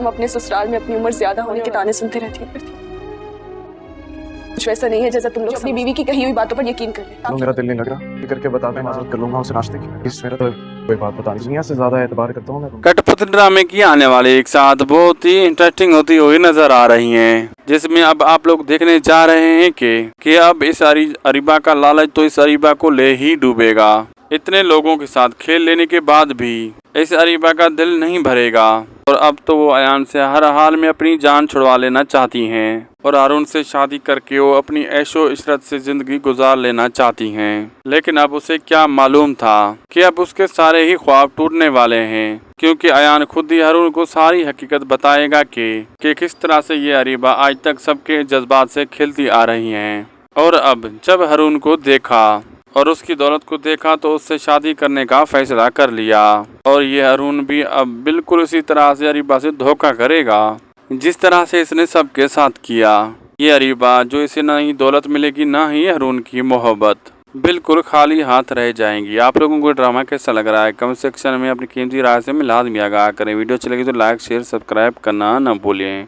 हम अपने ससुराल में अपनी उम्र ज्यादा होने के ताने सुनते रहती हैं। कुछ वैसा नहीं है जैसा तुम लोग अपनी बीवी की कही हुई बातों पर यकीन कर लेते। मेरा दिल नहीं लग रहा, ये करके बता दे, माजरत कर लूंगा उसे नाश्ते की। इस मेरा तो कोई बात बता नहीं, दुनिया से ज्यादा एतबार करता हूँ मैं। कठपुतली ड्रामे की आने वाले एक साथ बहुत ही इंटरेस्टिंग होती हुई नजर आ रही हैं, जिसमें अब आप लोग देखने जा रहे हैं कि अब इस अरीबा का लालच तो इस अरीबा को ले ही डूबेगा। इतने लोगों के साथ खेल लेने के बाद भी इस अरीबा का दिल नहीं भरेगा और अब तो वो अयान से हर हाल में अपनी जान छुड़वा लेना चाहती हैं और अरुण से शादी करके वो अपनी ऐशो इशरत से जिंदगी गुजार लेना चाहती हैं। लेकिन अब उसे क्या मालूम था कि अब उसके सारे ही ख्वाब टूटने वाले हैं, क्योंकि अयान खुद ही अरुण को सारी हकीकत बताएगा कि किस तरह से ये अरीबा आज तक सबके जज्बात से खिलती आ रही हैं। और अब जब अरुण को देखा और उसकी दौलत को देखा तो उससे शादी करने का फैसला कर लिया और ये अरुण भी अब बिल्कुल उसी तरह से अरीबा से धोखा करेगा जिस तरह से इसने सबके साथ किया। ये अरीबा जो इसे ना ही दौलत मिलेगी ना ही अरुण की मोहब्बत, बिल्कुल खाली हाथ रह जाएंगी। आप लोगों को ड्रामा कैसा लग रहा है कमेंट सेक्शन में अपनी कीमती राय से लाजमी आगाह करें। वीडियो अच्छी लगी तो लाइक शेयर सब्सक्राइब करना न भूलें।